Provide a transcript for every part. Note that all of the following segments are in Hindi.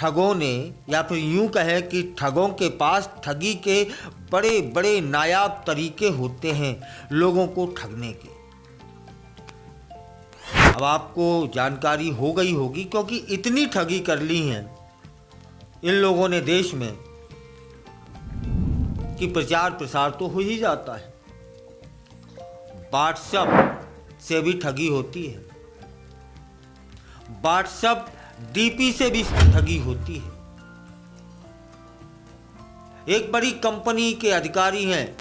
ठगों ने, या फिर यूं कहें कि ठगों के पास ठगी के बड़े बड़े नायाब तरीके होते हैं लोगों को ठगने के। अब आपको जानकारी हो गई होगी, क्योंकि इतनी ठगी कर ली हैं इन लोगों ने देश में कि प्रचार प्रसार तो हो ही जाता है। व्हाट्सएप से भी ठगी होती है, व्हाट्सएप डीपी से भी ठगी होती है। एक बड़ी कंपनी के अधिकारी हैं,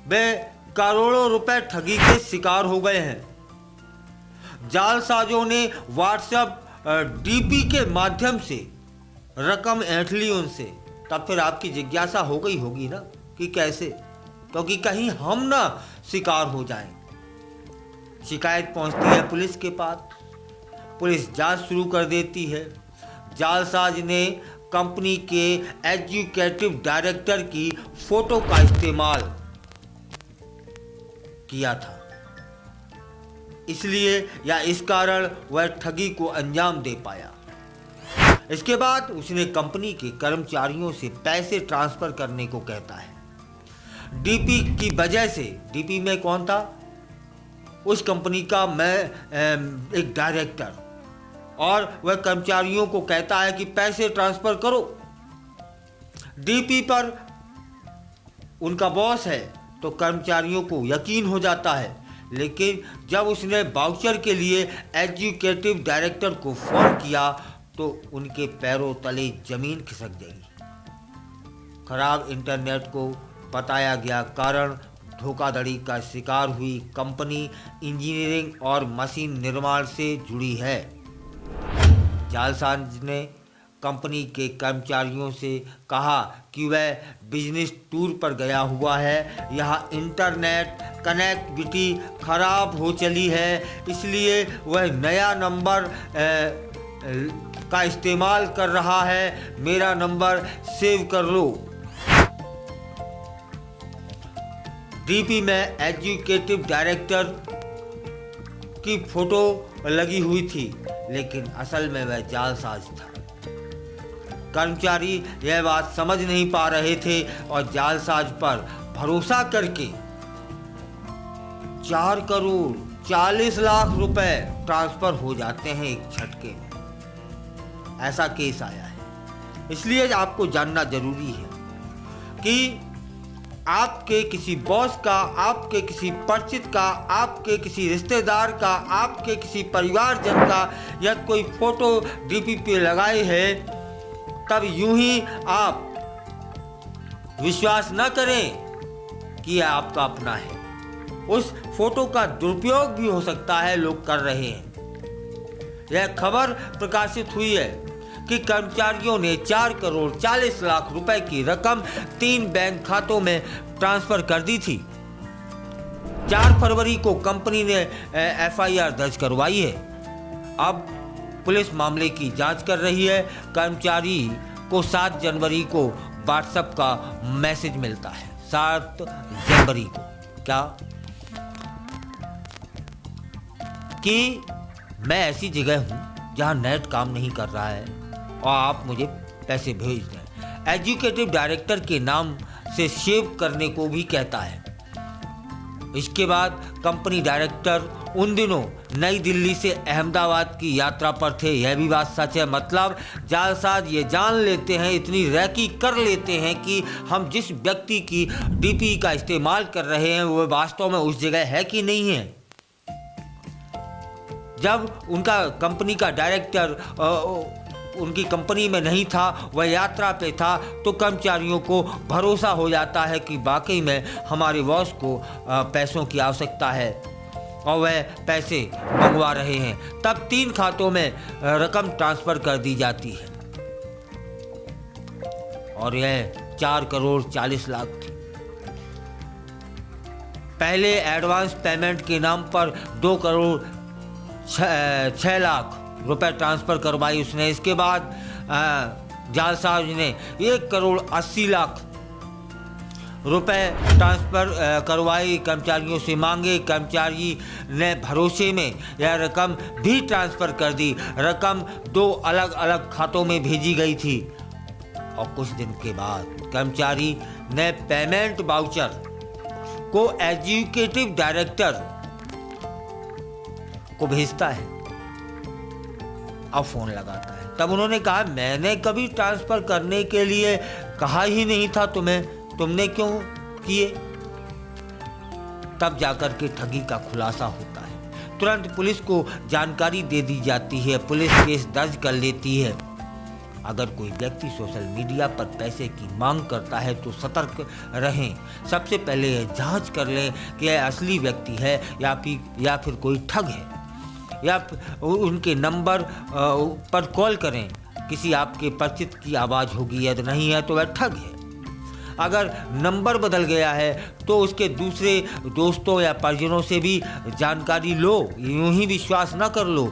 वे करोड़ों रुपए ठगी के शिकार हो गए हैं। जालसाजों ने व्हाट्सएप डीपी के माध्यम से रकम ऐंठ ली उनसे। तब फिर आपकी जिज्ञासा हो गई होगी ना कि कैसे, क्योंकि कहीं हम ना शिकार हो जाएं। शिकायत पहुंचती है पुलिस के पास, पुलिस जांच शुरू कर देती है। जालसाज ने कंपनी के एग्जीक्यूटिव डायरेक्टर की फोटो का इस्तेमाल किया था, इसलिए या इस कारण वह ठगी को अंजाम दे पाया। इसके बाद उसने कंपनी के कर्मचारियों से पैसे ट्रांसफर करने को कहता है। डीपी की वजह से, डीपी में कौन था? उस कंपनी का मैं एक डायरेक्टर, और वह कर्मचारियों को कहता है कि पैसे ट्रांसफर करो। डीपी पर उनका बॉस है तो कर्मचारियों को यकीन हो जाता है, लेकिन जब उसने वाउचर के लिए एग्जीक्यूटिव डायरेक्टर को फोन किया तो उनके पैरों तले जमीन खिसक गई। खराब इंटरनेट को बताया गया कारण धोखाधड़ी का शिकार हुई कंपनी इंजीनियरिंग और मशीन निर्माण से जुड़ी है। जालसाज ने कंपनी के कर्मचारियों से कहा कि वह बिजनेस टूर पर गया हुआ है, यहाँ इंटरनेट कनेक्टिविटी खराब हो चली है, इसलिए वह नया नंबर का इस्तेमाल कर रहा है, मेरा नंबर सेव कर लो। डीपी में एग्जीक्यूटिव डायरेक्टर की फोटो लगी हुई थी, लेकिन असल में वह जालसाज था। कर्मचारी यह बात समझ नहीं पा रहे थे और जालसाज पर भरोसा करके 4 करोड़ 40 लाख रुपए ट्रांसफर हो जाते हैं एक झटके में। ऐसा केस आया है। इसलिए आपको जानना जरूरी है कि आपके किसी बॉस का, आपके किसी परिचित का, आपके किसी रिश्तेदार का, आपके किसी परिवारजन का या कोई फोटो डीपी पे लगाए है, तब यूं ही आप विश्वास न करें कि यह आपका अपना है। उस फोटो का दुरुपयोग भी हो सकता है, लोग कर रहे हैं। यह खबर प्रकाशित हुई है कि कर्मचारियों ने 4 करोड़ 40 लाख रुपए की रकम 3 बैंक खातों में ट्रांसफर कर दी थी। 4 फरवरी को कंपनी ने एफआईआर दर्ज करवाई है। अब पुलिस मामले की जांच कर रही है। कर्मचारी को 7 जनवरी को व्हाट्सएप का मैसेज मिलता है। 7 जनवरी को क्या कि मैं ऐसी जगह हूं जहां नेट काम नहीं कर रहा है और आप मुझे पैसे भेज दें। एग्जीक्यूटिव डायरेक्टर के नाम से सेव करने को भी कहता है। इसके बाद कंपनी डायरेक्टर उन दिनों नई दिल्ली से अहमदाबाद की यात्रा पर थे। यह भी बात सच है। मतलब जालसाज ये जान लेते हैं, इतनी रैकी कर लेते हैं कि हम जिस व्यक्ति की डीपी का इस्तेमाल कर रहे हैं वो वास्तव में उस जगह है कि नहीं है। जब उनका कंपनी का डायरेक्टर उनकी कंपनी में नहीं था, वह यात्रा पे था, तो कर्मचारियों को भरोसा हो जाता है कि वाकई में हमारे बॉस को पैसों की आवश्यकता है और वह पैसे मंगवा रहे हैं। तब 3 खातों में रकम ट्रांसफर कर दी जाती है और यह 4 करोड़ 40 लाख थी। पहले एडवांस पेमेंट के नाम पर 2 करोड़ 6 लाख रुपए ट्रांसफर करवाई उसने। इसके बाद जालसाज ने 1 करोड़ 80 लाख रुपए ट्रांसफ़र करवाए, कर्मचारियों से मांगे। कर्मचारी ने भरोसे में यह रकम भी ट्रांसफ़र कर दी। रकम 2 अलग अलग खातों में भेजी गई थी और कुछ दिन के बाद कर्मचारी ने पेमेंट वाउचर को एग्जीक्यूटिव डायरेक्टर को भेजता है। अब फ़ोन लगाता है। तब उन्होंने कहा, मैंने कभी ट्रांसफ़र करने के लिए कहा ही नहीं था तुम्हें, तुमने क्यों किए? तब जाकर के ठगी का खुलासा होता है। तुरंत पुलिस को जानकारी दे दी जाती है। पुलिस केस दर्ज कर लेती है। अगर कोई व्यक्ति सोशल मीडिया पर पैसे की मांग करता है तो सतर्क रहें। सबसे पहले जांच कर लें कि यह असली व्यक्ति है या फिर कोई ठग है, या उनके नंबर पर कॉल करें। किसी आपके परिचित की आवाज़ होगी, यदि नहीं है तो वह ठग है। अगर नंबर बदल गया है तो उसके दूसरे दोस्तों या परिजनों से भी जानकारी लो। यूं ही विश्वास न कर लो